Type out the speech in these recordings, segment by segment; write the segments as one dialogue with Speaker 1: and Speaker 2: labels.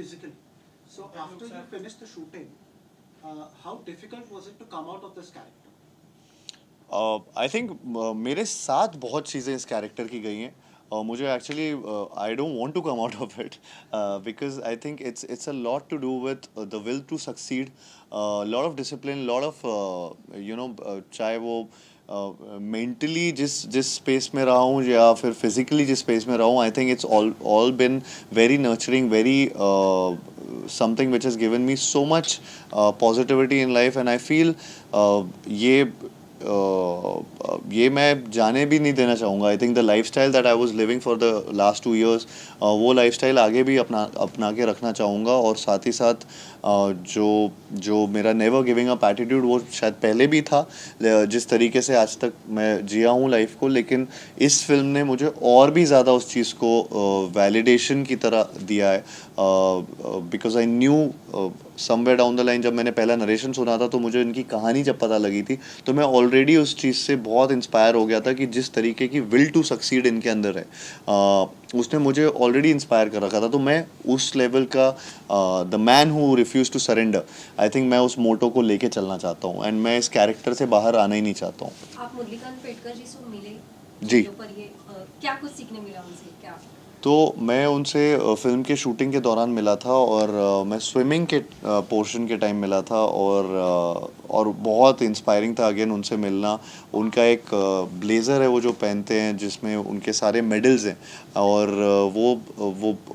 Speaker 1: physically. So after you finished the shooting, how difficult was it to come out of this character?
Speaker 2: I think मेरे साथ बहुत चीज़ें इस character की गई हैं मुझे actually I don't want to come out of it because I think it's a lot to do with the will to succeed lot of discipline lot of you know चाहे वो मेंटली जिस space में रहा हूँ या फिर physically जिस space में रहा हूँ आई think it's all been very nurturing very something which has given me so much positivity in life and I feel ये ये मैं जाने भी नहीं देना चाहूँगा आई think the life style that I was living for the last 2 years वो life style आगे भी अपना के रखना चाहूँगा और साथ ही साथ जो जो मेरा नेवर गिविंग अप एटीट्यूड वो शायद पहले भी था जिस तरीके से आज तक मैं जिया हूँ लाइफ को लेकिन इस फिल्म ने मुझे और भी ज़्यादा उस चीज़ को वैलिडेशन की तरह दिया है because I knew somewhere down the line जब मैंने पहला नरेशन सुना था तो मुझे इनकी कहानी जब पता लगी थी तो मैं ऑलरेडी उस चीज़ से बहुत इंस्पायर हो गया था कि जिस तरीके की विल टू सक्सीड इनके अंदर है उसने मुझे ऑलरेडी इंस्पायर कर रखा था तो मैं उस लेवल का the man who refuse to surrender I think मैं उस मोटो को लेके चलना चाहता हूँ एंड मैं इस कैरेक्टर से बाहर आना ही नहीं चाहता हूँ।
Speaker 3: आप मुरलीकांत पेडकर जी से मिले
Speaker 2: जी
Speaker 3: पर ये क्या कुछ सीखने मिला उनसे क्या
Speaker 2: तो मैं उनसे फ़िल्म के शूटिंग के दौरान मिला था और मैं स्विमिंग के पोर्शन के टाइम मिला था और बहुत इंस्पायरिंग था अगेन उनसे मिलना उनका एक ब्लेज़र है वो जो पहनते हैं जिसमें उनके सारे मेडल्स हैं और वो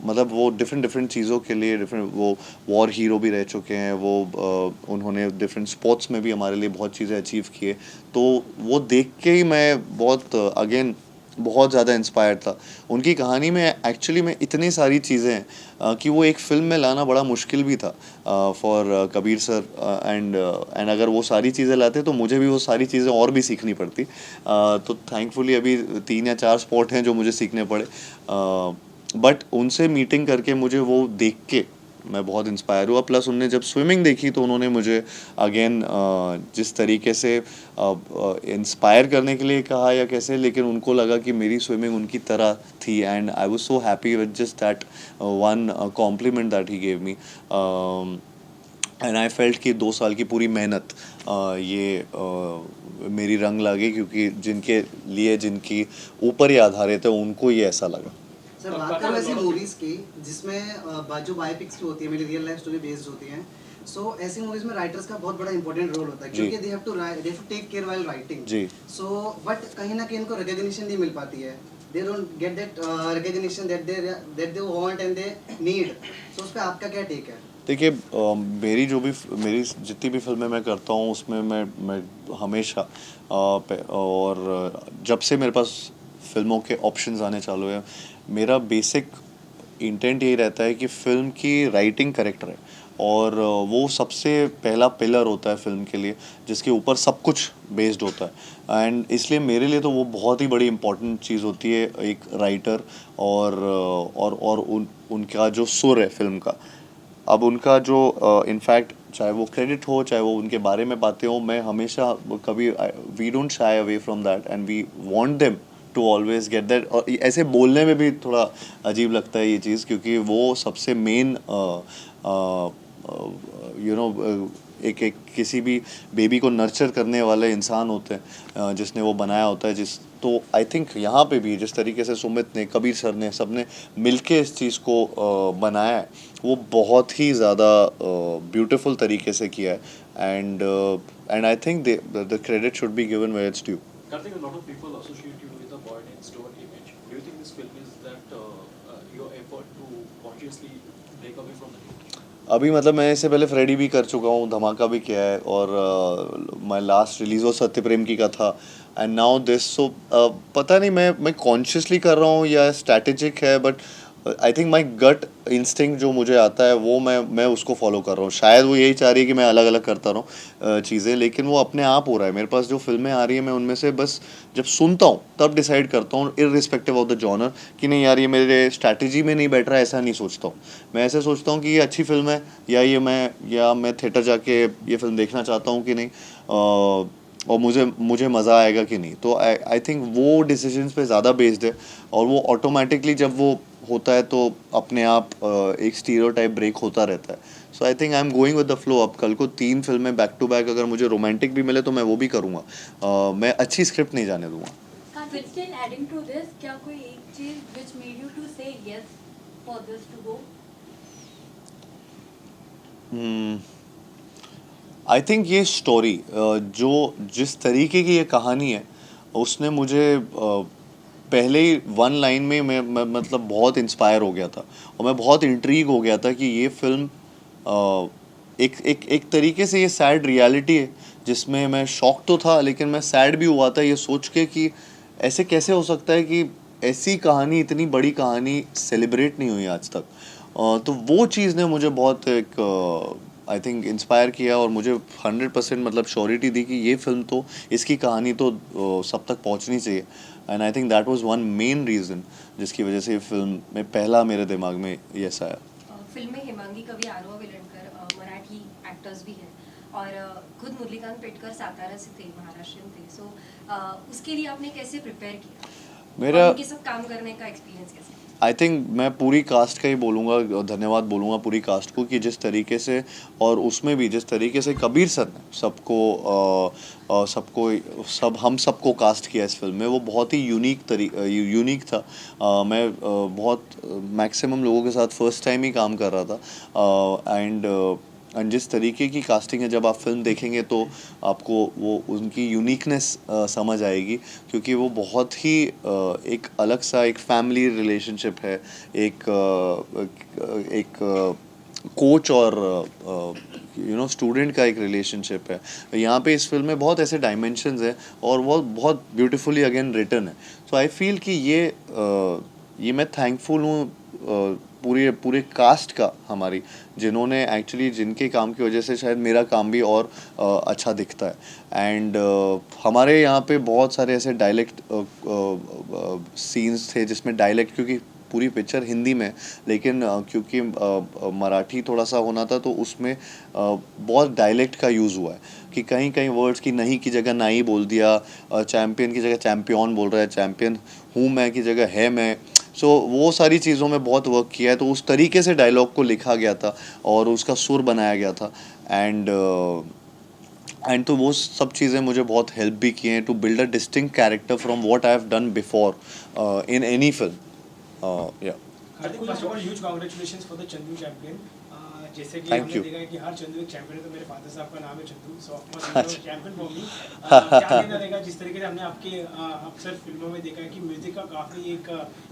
Speaker 2: मतलब वो डिफरेंट डिफरेंट चीज़ों के लिए डिफरेंट वो वॉर हीरो भी रह चुके हैं वो उन्होंने डिफरेंट स्पोर्ट्स में भी हमारे लिए बहुत चीज़ें अचीव किए तो वो देख के ही मैं बहुत अगेन बहुत ज़्यादा इंस्पायर्ड था उनकी कहानी में एक्चुअली में इतनी सारी चीज़ें हैं कि वो एक फ़िल्म में लाना बड़ा मुश्किल भी था फॉर कबीर सर एंड अगर वो सारी चीज़ें लाते तो मुझे भी वो सारी चीज़ें और भी सीखनी पड़ती तो थैंकफुली अभी 3 या 4 स्पॉट हैं जो मुझे सीखने पड़े बट उनसे मीटिंग करके मुझे वो देख के मैं बहुत इंस्पायर हुआ प्लस उनने जब स्विमिंग देखी तो उन्होंने मुझे अगेन जिस तरीके से इंस्पायर करने के लिए कहा या कैसे लेकिन उनको लगा कि मेरी स्विमिंग उनकी तरह थी and I was so happy with just that one compliment that he gave me and I felt कि 2 साल की पूरी मेहनत ये मेरी रंग लगी क्योंकि जिनके लिए जिनकी ऊपर ही आधारित है उनको ये ऐसा लगा।
Speaker 1: सर बात करें ऐसी मूवीज की जिसमें जो बायोपिक्स होती है मेरी रियल लाइफ स्टोरी बेस्ड होती हैं सो ऐसी मूवीज में राइटर्स का बहुत बड़ा इंपॉर्टेंट रोल होता है क्योंकि they have to take care while writing
Speaker 2: जी
Speaker 1: सो बट कहीं ना कहीं इनको रिकॉग्निशन नहीं मिल पाती है they don't get that recognition that they want and they need so उस पे आपका क्या टेक है?
Speaker 2: देखिए मेरी जितनी भी फिल्में मैं करता हूँ उसमें मैं हमेशा और जब से मेरे पास फिल्मों के ऑप्शंस आने चालू हैं मेरा बेसिक इंटेंट यही रहता है कि फ़िल्म की राइटिंग करेक्ट रहे और वो सबसे पहला पिलर होता है फ़िल्म के लिए जिसके ऊपर सब कुछ बेस्ड होता है एंड इसलिए मेरे लिए तो वो बहुत ही बड़ी इम्पोर्टेंट चीज़ होती है एक राइटर और उनका जो सुर है फ़िल्म का अब उनका जो इनफैक्ट चाहे वो क्रेडिट हो चाहे वो उनके बारे में बातें हो मैं हमेशा कभी we don't shy away from that and we want them to always get that और ऐसे बोलने में भी थोड़ा अजीब लगता है ये चीज़ क्योंकि वो सबसे मेन यू नो एक किसी भी बेबी को नर्चर करने वाले इंसान होते हैं जिसने वो बनाया होता है जिस तो आई थिंक यहाँ पे भी जिस तरीके से सुमित ने कबीर सर ने सब ने मिलके इस चीज़ को बनाया है वो बहुत ही ज़्यादा ब्यूटीफुल तरीके से किया है and I think the credit should be given where it's due.
Speaker 4: Karthik, a lot of people associate you with a boy next door image. Do you think this film is that your effort to consciously break away from that?
Speaker 2: अभी मतलब मैं इससे पहले Freddy भी कर चुका हूँ धमाका भी किया है और माय लास्ट रिलीज वो सत्य प्रेम की का था एंड नाउ दिस सो पता नहीं मैं कॉन्शियसली कर रहा हूँ या स्ट्रैटेजिक है but I think my gut instinct जो मुझे आता है वो मैं उसको फॉलो कर रहा हूँ शायद वो यही चाह रही है कि मैं अलग अलग करता रहूँ चीज़ें लेकिन वो अपने आप हो रहा है मेरे पास जो फिल्में आ रही हैं मैं उनमें से बस जब सुनता हूँ तब डिसाइड करता हूँ इररिस्पेक्टिव ऑफ द जॉनर कि नहीं यार ये मेरे स्ट्रैटेजी में नहीं बैठ रहा है ऐसा नहीं सोचता हूँ मैं ऐसे सोचता हूँ कि ये अच्छी फिल्म है या मैं थिएटर जाके ये फिल्म देखना चाहता हूँ कि नहीं और मुझे मज़ा आएगा कि नहीं। तो आई थिंक वो डिसीजंस पे ज़्यादा बेस्ड है, और वो ऑटोमेटिकली जब वो होता है तो अपने आप एक स्टीरियोटाइप ब्रेक होता रहता है। So I think I am going with the flow. अब कल को 3 फिल्में बैक टू बैक अगर मुझे रोमांटिक भी मिले तो मैं वो भी करूँगा। मैं अच्छी स्क्रिप्ट नहीं जाने दूँगा।
Speaker 5: But still adding to this, क्या कोई एक चीज which made you to say yes for this to go?
Speaker 2: I think ये स्टोरी जो जिस तरीके की ये कहानी है उसने मुझे पहले ही 1 लाइन में मैं मतलब बहुत इंस्पायर हो गया था, और मैं बहुत इंट्रीग हो गया था कि ये फिल्म एक तरीके से ये सैड रियलिटी है जिसमें मैं शॉक तो था लेकिन मैं सैड भी हुआ था ये सोच के कि ऐसे कैसे हो सकता है कि ऐसी कहानी, इतनी बड़ी कहानी सेलिब्रेट नहीं हुई आज तक। तो वो चीज़ ने मुझे बहुत एक आई थिंक इंस्पायर किया, और मुझे 100% मतलब श्योरिटी दी कि ये फिल्म तो, इसकी कहानी तो सब तक पहुंचनी चाहिए। And I think that was one main reason जिसकी वजह से ये फिल्म में पहला मेरे दिमाग में यस आया।
Speaker 3: फिल्म में हेमांगी कवि, आरोह विलणकर मराठी एक्टर्स भी हैं, और खुद मुरलीकांत पेटकर सातारा से थे, महाराष्ट्र थे। सो उसके लिए आपने कैसे प्रिपेयर किया?
Speaker 2: मेरा
Speaker 3: और उनके साथ काम करने का एक्सपीरियंस कैसा?
Speaker 2: आई थिंक मैं पूरी कास्ट का ही बोलूँगा, धन्यवाद बोलूँगा पूरी कास्ट को कि जिस तरीके से, और उसमें भी जिस तरीके से कबीर सर ने हम सबको कास्ट किया इस फिल्म में, वो बहुत ही यूनिक था। मैं बहुत मैक्सिमम लोगों के साथ फर्स्ट टाइम ही काम कर रहा था, एंड जिस तरीके की कास्टिंग है, जब आप फिल्म देखेंगे तो आपको वो उनकी यूनिकनेस समझ आएगी, क्योंकि वो बहुत ही एक अलग सा एक फैमिली रिलेशनशिप है, एक कोच और स्टूडेंट का एक रिलेशनशिप है। यहाँ पे इस फिल्म में बहुत ऐसे डायमेंशंस हैं, और वो बहुत ब्यूटीफुली अगेन रिटन है। सो आई फील कि ये मैं थैंकफुल हूँ पूरे कास्ट का हमारी, जिन्होंने एक्चुअली, जिनके काम की वजह से शायद मेरा काम भी और अच्छा दिखता है। एंड हमारे यहाँ पे बहुत सारे ऐसे डायलेक्ट सीन्स थे जिसमें डायलेक्ट, क्योंकि पूरी पिक्चर हिंदी में, लेकिन क्योंकि मराठी थोड़ा सा होना था तो उसमें बहुत डायलेक्ट का यूज़ हुआ है कि कहीं कहीं वर्ड्स की नहीं की जगह नहीं बोल दिया, चैम्पियन की जगह चैम्पियन बोल रहा है, चैम्पियन हूँ मैं की जगह है मैं। सो वो सारी चीज़ों में बहुत वर्क किया है, तो उस तरीके से डायलॉग को लिखा गया था और उसका सुर बनाया गया था। एंड तो वो सब चीज़ें मुझे बहुत हेल्प भी किए हैं to build a distinct character from what I have done before in any film. या
Speaker 6: Hardik, first of all huge congratulations for the Chandu Champion. जैसे कि
Speaker 2: Thank
Speaker 6: हमने
Speaker 2: you.
Speaker 6: देखा है कि हर चंदू एक चैंपियन है, तो मेरे फादर साहब का नाम है चंदू, सो of course champion for me. क्या कहना रहेगा, जिस तरीके से हमने आपके अक्सर फिल्मों में देखा है कि म्यूजिक का काफ़ी एक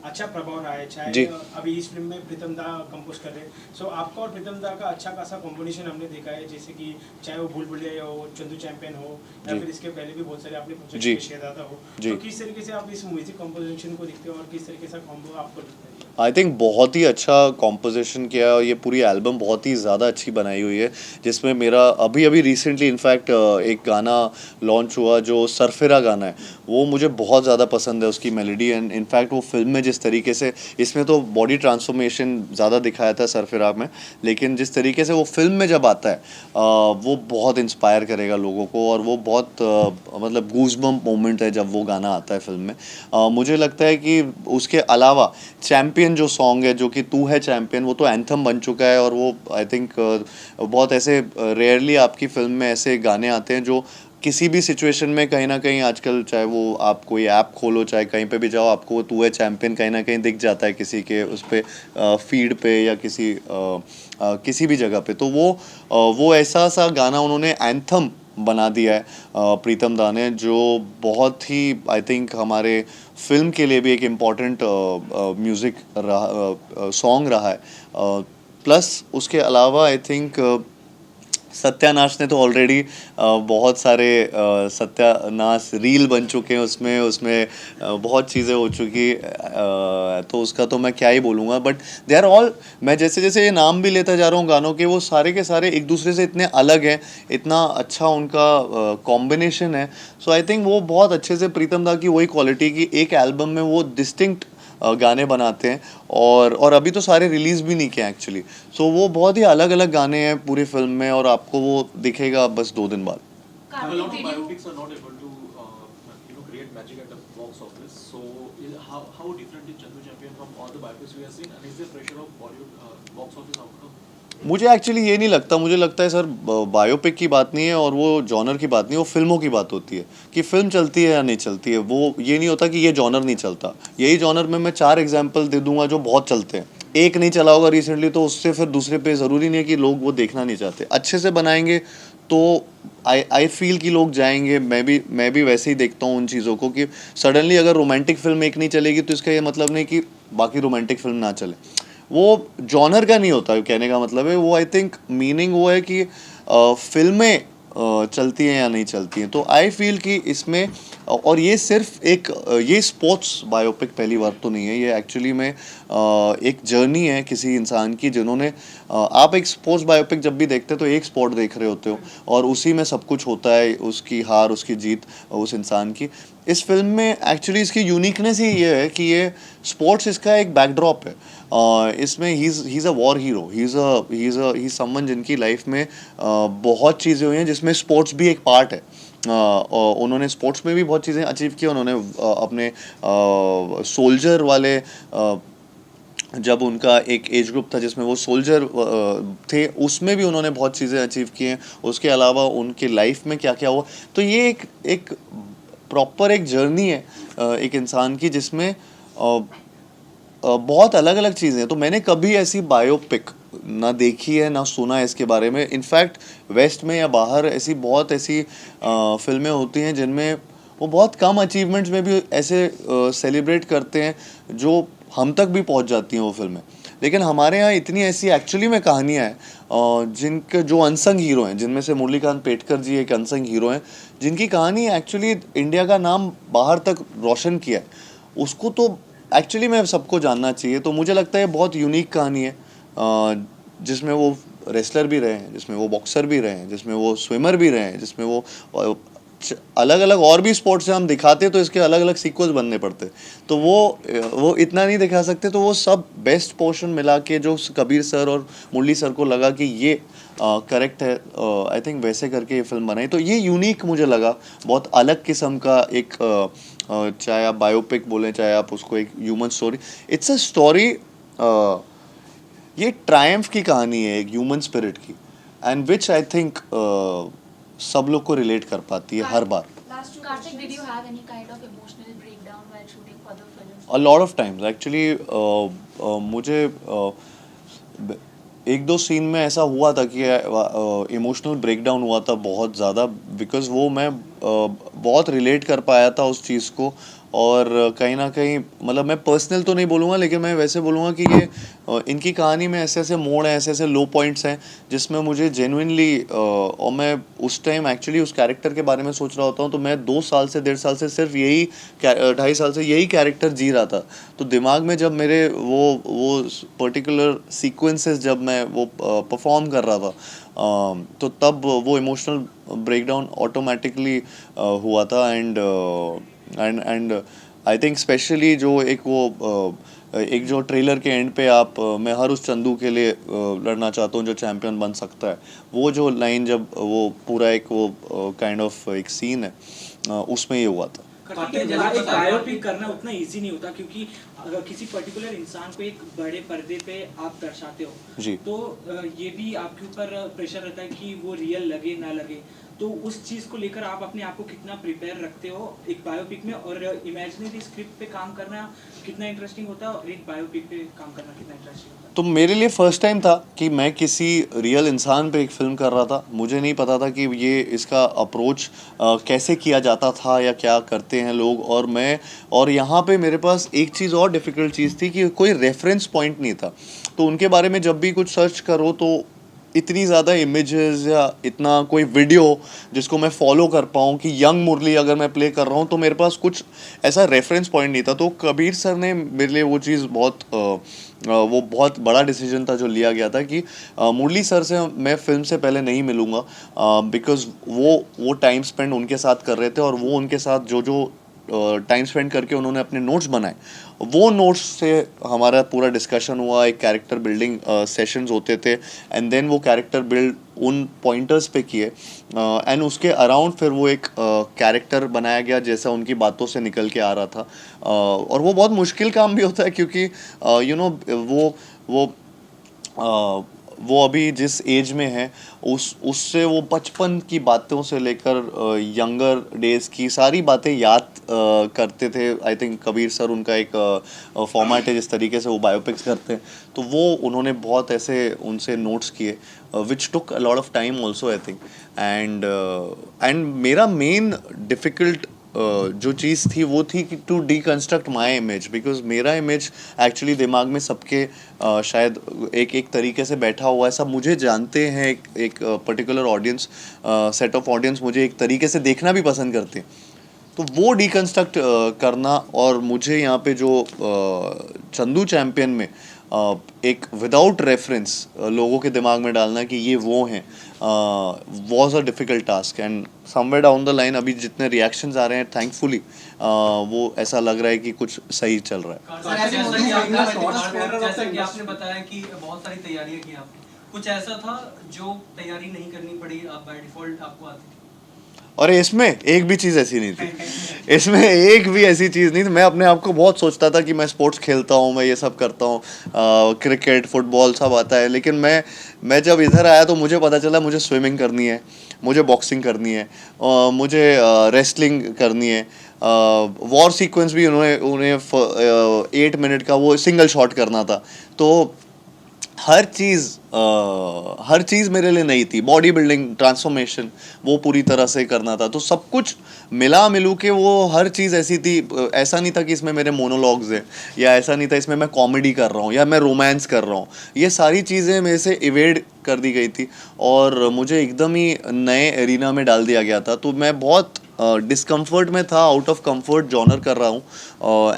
Speaker 6: अच्छा प्रभाव रहा है, चाहे अभी इस फिल्म में प्रीतम दा कंपोज कर रहे हैं, सो आपका और प्रीतम दा का अच्छा खासा कॉम्बिनेशन हमने देखा है, जैसे कि चाहे वो भूल भुलैया हो, चंदू चैंपियन हो, या फिर इसके पहले भी बहुत सारे आपने प्रोजेक्ट में शेयरदादा हो, तो किस तरीके से आप इस म्यूजिक कंपोजिशन को देखते हो और किस तरीके से कॉम्बो आपको लगता है?
Speaker 2: आई थिंक बहुत ही अच्छा कॉम्पोजिशन किया, और ये पूरी एल्बम बहुत ही ज़्यादा अच्छी बनाई हुई है, जिसमें मेरा अभी रिसेंटली इनफैक्ट एक गाना लॉन्च हुआ जो सरफिरा गाना है, वो मुझे बहुत ज़्यादा पसंद है, उसकी मेलोडी। एंड इनफैक्ट वो फिल्म में जिस तरीके से, इसमें तो बॉडी ट्रांसफॉर्मेशन ज़्यादा दिखाया था सरफिरा में, लेकिन जिस तरीके से वो फिल्म में जब आता है वो बहुत इंस्पायर करेगा लोगों को, और वो बहुत मतलब गूज़बम्प मोमेंट है जब वो गाना आता है फिल्म में। मुझे लगता है कि उसके अलावा चैम्पियन जो सॉन्ग है, जो कि तू है चैम्पियन, वो तो एंथम बन चुका है, और वो आई थिंक बहुत ऐसे रेयरली आपकी फिल्म में ऐसे गाने आते हैं जो किसी भी सिचुएशन में कहीं ना कहीं आजकल, चाहे वो आप कोई ऐप खोलो, चाहे कहीं पे भी जाओ, आपको वो तू है चैम्पियन कहीं ना कहीं दिख जाता है किसी के उस पर फीड पे या किसी भी जगह पे। तो वो ऐसा सा गाना उन्होंने एंथम बना दिया है प्रीतम दा ने, जो बहुत ही आई थिंक हमारे फिल्म के लिए भी एक इम्पॉर्टेंट म्यूज़िक सॉन्ग रहा है। प्लस उसके अलावा आई थिंक सत्यानाश ने तो ऑलरेडी बहुत सारे सत्यानाश रील बन चुके हैं, उसमें बहुत चीज़ें हो चुकी, तो उसका तो मैं क्या ही बोलूँगा। बट दे आर ऑल, मैं जैसे जैसे ये नाम भी लेता जा रहा हूँ गानों के, वो सारे के सारे एक दूसरे से इतने अलग हैं, इतना अच्छा उनका कॉम्बिनेशन है। सो आई थिंक वो बहुत अच्छे से प्रीतम दा की वही क्वालिटी की एक एल्बम में वो डिस्टिंक्ट गाने बनाते हैं, और अभी तो सारे रिलीज़ भी नहीं किए एक्चुअली। सो वो बहुत ही अलग अलग गाने हैं पूरी फिल्म में, और आपको वो दिखेगा बस 2 दिन बाद।
Speaker 4: A
Speaker 5: Kartik
Speaker 4: lot of
Speaker 5: video
Speaker 4: biopics are not able to, create magic at the box office. So, how different is Chandu Champion from all the biopics we have seen, and is there pressure of Bollywood box office outcome?
Speaker 2: मुझे actually ये नहीं लगता, मुझे लगता है sir biopic की बात नहीं है और वो जॉनर की बात नहीं है, वो फिल्मों की बात होती है कि फिल्म चलती है या नहीं चलती है। वो ये नहीं होता कि ये जॉनर नहीं चलता। यही जॉनर में मैं 4 एग्जांपल दे दूंगा जो बहुत चलते हैं। एक नहीं चला होगा रिसेंटली तो उससे फिर दूसरे पे ज़रूरी नहीं है कि लोग वो देखना नहीं चाहते। अच्छे से बनाएंगे तो आई फील कि लोग जाएंगे। मैं भी वैसे ही देखता हूँ उन चीज़ों को कि सडनली अगर रोमांटिक फिल्म एक नहीं चलेगी तो इसका ये मतलब नहीं कि बाकी रोमांटिक फिल्म ना चले। वो जॉनर का नहीं होता कहने का मतलब है। वो आई थिंक मीनिंग वो है कि फिल्में चलती हैं या नहीं चलती हैं। तो आई फील कि इसमें और ये सिर्फ एक ये स्पोर्ट्स बायोपिक पहली बार तो नहीं है। ये एक्चुअली में एक जर्नी है किसी इंसान की जिन्होंने आप एक स्पोर्ट्स बायोपिक जब भी देखते हो तो एक स्पोर्ट देख रहे होते हो और उसी में सब कुछ होता है, उसकी हार उसकी जीत उस इंसान की। इस फिल्म में एक्चुअली इसकी यूनिकनेस ही ये है कि ये स्पोर्ट्स इसका एक बैकड्रॉप है। इसमें he is a war hero, he is someone जिनकी लाइफ में बहुत चीज़ें हुई हैं जिसमें स्पोर्ट्स भी एक पार्ट है। और उन्होंने स्पोर्ट्स में भी बहुत चीज़ें अचीव की। उन्होंने अपने सोल्जर वाले जब उनका एक एज ग्रुप था जिसमें वो सोल्जर थे, उसमें भी उन्होंने बहुत चीज़ें अचीव की हैं। उसके अलावा उनके लाइफ में क्या क्या हुआ, तो ये एक प्रॉपर एक जर्नी है एक इंसान की जिसमें बहुत अलग अलग चीज़ें हैं। तो मैंने कभी ऐसी बायोपिक ना देखी है ना सुना है इसके बारे में। इनफैक्ट वेस्ट में या बाहर ऐसी बहुत ऐसी फिल्में होती हैं जिनमें वो बहुत कम अचीवमेंट्स में भी ऐसे सेलिब्रेट करते हैं जो हम तक भी पहुंच जाती हैं वो फिल्में। लेकिन हमारे यहाँ इतनी ऐसी एक्चुअली में कहानियाँ हैं जिनके जो अनसंग हीरो हैं, जिनमें से मुरलीकांत पेटकर जी एक अनसंग हीरो हैं जिनकी कहानी एक्चुअली इंडिया का नाम बाहर तक रोशन किया है। उसको तो एक्चुअली में सबको जानना चाहिए। तो मुझे लगता है बहुत यूनिक कहानी है जिसमें वो रेसलर भी रहे हैं, जिसमें वो बॉक्सर भी रहे हैं, जिसमें वो स्विमर भी रहे हैं, जिसमें वो अलग अलग और भी स्पोर्ट्स से हम दिखाते तो इसके अलग अलग सीक्वल्स बनने पड़ते। तो वो इतना नहीं दिखा सकते। तो वो सब बेस्ट पोर्शन मिला के जो कबीर सर और मुरली सर को लगा कि ये करेक्ट है, आई थिंक वैसे करके ये फिल्म बनाई। तो ये यूनिक मुझे लगा, बहुत अलग किस्म का एक चाहे आप बायोपिक बोलें चाहे आप उसको एक human story, it's a story. ये ट्रायम्फ की कहानी है एक ह्यूमन स्पिरिट की, एंड विच आई थिंक सब लोग को रिलेट कर पाती है हर बार।
Speaker 5: Karthik, did you have any kind of emotional breakdown while shooting for the film?
Speaker 2: A lot of times actually मुझे एक दो सीन में ऐसा हुआ था कि इमोशनल ब्रेकडाउन हुआ था बहुत ज़्यादा, बिकॉज़ वो मैं बहुत रिलेट कर पाया था उस चीज़ को। और कहीं ना कहीं मतलब मैं पर्सनल तो नहीं बोलूँगा लेकिन मैं वैसे बोलूँगा कि ये इनकी कहानी में ऐसे ऐसे मोड़ हैं, ऐसे ऐसे लो पॉइंट्स हैं जिसमें मुझे जेन्युइनली और मैं उस टाइम एक्चुअली उस कैरेक्टर के बारे में सोच रहा होता हूँ। तो मैं 2 साल से 1.5 साल से सिर्फ यही 2.5 साल से यही कैरेक्टर जी रहा था। तो दिमाग में जब मेरे वो पर्टिकुलर सीक्वेंसेस जब मैं वो परफॉर्म कर रहा था तो तब वो इमोशनल ब्रेकडाउन ऑटोमेटिकली हुआ था। एंड आई थिंक स्पेशली जो एक जो ट्रेलर के एंड पे मैं हर उस चंदू के लिए लड़ना चाहता हूँ जो चैम्पियन बन सकता है, वो जो लाइन जब वो पूरा एक वो काइंड ऑफ एक सीन है उसमें ये हुआ था।
Speaker 7: एक बायोपिक करना उतना इजी नहीं होता क्योंकि अगर किसी पर्टिकुलर इंसान को एक बड़े पर्दे पे आप दर्शाते हो
Speaker 2: जी।
Speaker 7: तो ये भी आपके ऊपर प्रेशर रहता है कि वो रियल लगे ना लगे। तो उस चीज़ को लेकर आप अपने आप को कितना प्रिपेयर रखते हो एक बायोपिक में, और इमेजिनरी स्क्रिप्ट पे काम करना कितना इंटरेस्टिंग होता है और एक बायोपिक पे काम करना कितना इंटरेस्टिंग होता है?
Speaker 2: तो मेरे लिए फर्स्ट टाइम था कि मैं किसी रियल इंसान पे एक फ़िल्म कर रहा था। मुझे नहीं पता था कि ये इसका अप्रोच कैसे किया जाता था या क्या करते हैं लोग। और यहाँ पे मेरे पास एक चीज़ और डिफ़िकल्ट चीज़ थी कि कोई रेफरेंस पॉइंट नहीं था। तो उनके बारे में जब भी कुछ सर्च करो तो इतनी ज़्यादा इमेजेस या इतना कोई वीडियो जिसको मैं फॉलो कर पाऊँ कि यंग मुरली अगर मैं प्ले कर रहा हूँ तो मेरे पास कुछ ऐसा रेफरेंस पॉइंट नहीं था। तो कबीर सर ने मेरे लिए वो चीज़ वो बहुत बड़ा डिसीजन था जो लिया गया था कि मुरली सर से मैं फिल्म से पहले नहीं मिलूँगा बिकॉज़ वो टाइम स्पेंड उनके साथ कर रहे थे और वो उनके साथ जो टाइम स्पेंड करके उन्होंने अपने नोट्स बनाए, वो नोट्स से हमारा पूरा डिस्कशन हुआ, एक कैरेक्टर बिल्डिंग सेशंस होते थे, एंड देन वो कैरेक्टर बिल्ड उन पॉइंटर्स पे किए, एंड उसके अराउंड फिर वो एक कैरेक्टर बनाया गया जैसा उनकी बातों से निकल के आ रहा था। और वो बहुत मुश्किल काम भी होता है क्योंकि वो वो अभी जिस एज में है उससे वो बचपन की बातों से लेकर यंगर डेज की सारी बातें याद करते थे। आई थिंक कबीर सर उनका एक फॉर्मेट है जिस तरीके से वो बायोपिक्स करते हैं, तो वो उन्होंने बहुत ऐसे उनसे नोट्स किए which took a lot of time also I think. And मेरा मेन डिफ़िकल्ट जो चीज़ थी वो थी कि to deconstruct my image, because मेरा इमेज एक्चुअली दिमाग में सबके शायद एक तरीके से बैठा हुआ है, सब मुझे जानते हैं, एक particular audience, set of audience मुझे एक तरीके से देखना भी पसंद करते हैं। तो वो डीकंस्ट्रक्ट करना, और मुझे यहाँ पे जो चंदू चैम्पियन में एक विदाउट रेफरेंस लोगों के दिमाग में डालना कि ये वो हैं, was a difficult task. And somewhere down the line अभी जितने रिएक्शंस आ रहे हैं थैंकफुली वो ऐसा लग रहा है कि कुछ सही चल रहा है।
Speaker 1: सर, ऐसी movies
Speaker 8: जैसे कि आपने बताया कि बहुत सारी तैयारियां की आपने, कुछ ऐसा था जो तैयारी नहीं करनी पड़ी, आप बाय डिफॉल्ट आपको आती थी?
Speaker 2: और इसमें एक भी चीज़ ऐसी नहीं थी, इसमें एक भी ऐसी चीज़ नहीं थी। मैं अपने आप को बहुत सोचता था कि मैं स्पोर्ट्स खेलता हूँ, मैं ये सब करता हूँ, क्रिकेट फुटबॉल सब आता है, लेकिन मैं जब इधर आया तो मुझे पता चला मुझे स्विमिंग करनी है, मुझे बॉक्सिंग करनी है, मुझे रेसलिंग करनी है। वॉर सीक्वेंस भी उन्हें 8 मिनट का वो सिंगल शॉट करना था। तो हर चीज़ मेरे लिए नई थी। बॉडी बिल्डिंग ट्रांसफॉर्मेशन वो पूरी तरह से करना था, तो सब कुछ मिलू के वो हर चीज़ ऐसी थी। ऐसा नहीं था कि इसमें मेरे मोनोलॉग्स हैं, या ऐसा नहीं था इसमें मैं कॉमेडी कर रहा हूँ या मैं रोमांस कर रहा हूँ। ये सारी चीज़ें मेरे से इवेड कर दी गई थी और मुझे एकदम ही नए एरिना में डाल दिया गया था। तो मैं बहुत डिस्कम्फर्ट में था, आउट ऑफ कंफर्ट जॉनर कर रहा हूँ,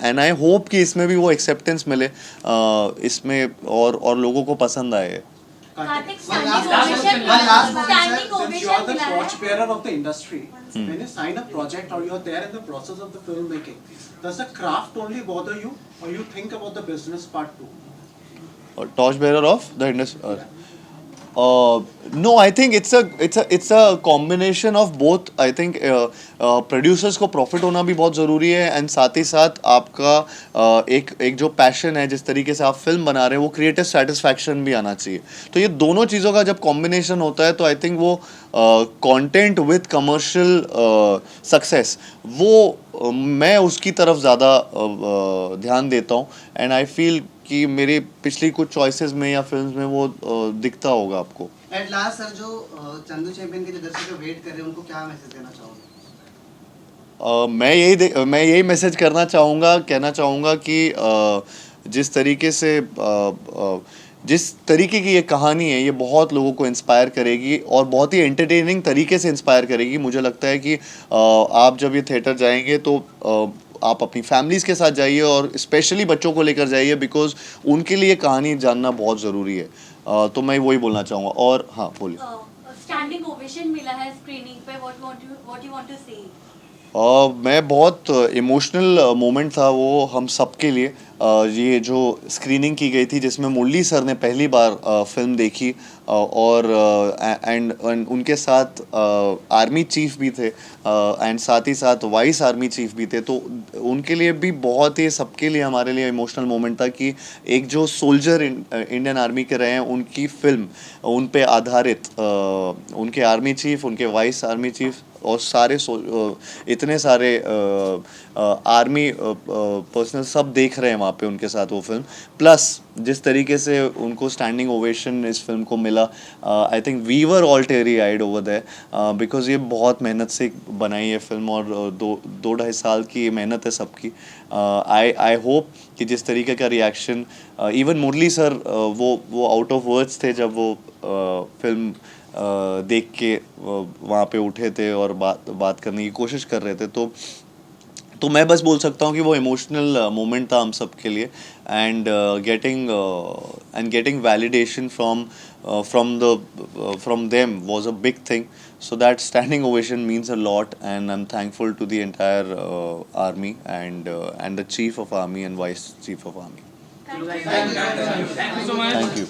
Speaker 2: एंड आई होप कि इसमें भी वो एक्सेप्टेंस मिले, इसमें और लोगों को पसंद आए।
Speaker 5: Kartik
Speaker 1: One last
Speaker 5: standing
Speaker 1: question, one last
Speaker 5: ovation,
Speaker 1: question,
Speaker 5: standing
Speaker 1: sir.
Speaker 9: Since you are
Speaker 5: ovation
Speaker 9: the
Speaker 5: मिला है।
Speaker 9: torchbearer of the industry, when you sign a project or you're there in the process of the filmmaking, does the craft only bother you, or you think about the business part too?
Speaker 2: Torch bearer of the industry, no, I think it's a combination of both. I think producers को profit होना भी बहुत ज़रूरी है, and साथ ही साथ आपका एक जो पैशन है, जिस तरीके से आप फिल्म बना रहे हैं, वो क्रिएटिव सेटिस्फैक्शन भी आना चाहिए। तो ये दोनों चीज़ों का जब कॉम्बिनेशन होता है तो आई थिंक वो कंटेंट विद कमर्शियल सक्सेस, वो मैं उसकी तरफ ज़्यादा ध्यान देता हूँ। एंड आई फील कि मेरी पिछली कुछ चॉइसेस में या फिल्म्स में वो दिखता होगा आपको।
Speaker 1: एट लास्ट सर, जो चंदू चैंपियन के जो दर्शक वेट कर रहे हैं उनको क्या मैसेज देना चाहोगे?
Speaker 2: मैं यही मैसेज कहना चाहूँगा कि जिस तरीके से जिस तरीके की ये कहानी है, ये बहुत लोगों को इंस्पायर करेगी और बहुत ही एंटरटेनिंग तरीके से इंस्पायर करेगी। मुझे लगता है कि आप जब ये थिएटर जाएंगे तो आप अपनी फैमिलीज़ के साथ जाइए और स्पेशली बच्चों को लेकर जाइए, बिकॉज उनके लिए कहानी जानना बहुत ज़रूरी है। तो मैं वही बोलना चाहूँगा। और हाँ, बोलिए।
Speaker 5: स्टैंडिंग ओवेशन मिला है स्क्रीनिंग पे, व्हाट यू वांट टू से?
Speaker 2: मैं बहुत इमोशनल मोमेंट था वो हम सब के लिए। ये जो स्क्रीनिंग की गई थी जिसमें मुरली सर ने पहली बार फिल्म देखी, और एंड उनके साथ आर्मी चीफ भी थे, एंड साथ ही साथ वाइस आर्मी चीफ भी थे। तो उनके लिए भी बहुत ही, सबके लिए, हमारे लिए इमोशनल मोमेंट था कि एक जो सोल्जर इंडियन आर्मी के रहे हैं, उनकी फिल्म उन पे आधारित, उनके आर्मी चीफ, उनके वाइस आर्मी चीफ और सारे इतने सारे आर्मी पर्सनल सब देख रहे हैं वहाँ पे उनके साथ वो फिल्म। प्लस जिस तरीके से उनको स्टैंडिंग ओवेशन इस फिल्म को मिला, I think we were all teary eyed over there, because ये बहुत मेहनत से बनाई है फिल्म और दो ढाई साल की मेहनत है सबकी। आई होप कि जिस तरीके का रिएक्शन, इवन मुरली सर वो आउट ऑफ वर्ड्स थे जब वो फिल्म देख के वहाँ पे उठे थे और बात करने की कोशिश कर रहे थे। तो तो मैं बस बोल सकता हूँ कि वो इमोशनल मोमेंट था हम सब के लिए and getting validation from them was a big thing. So that standing ovation means a lot, and I'm thankful to the entire army and the chief of army and vice chief of army.
Speaker 5: Thank you.
Speaker 7: Thank you so much.
Speaker 2: Thank you.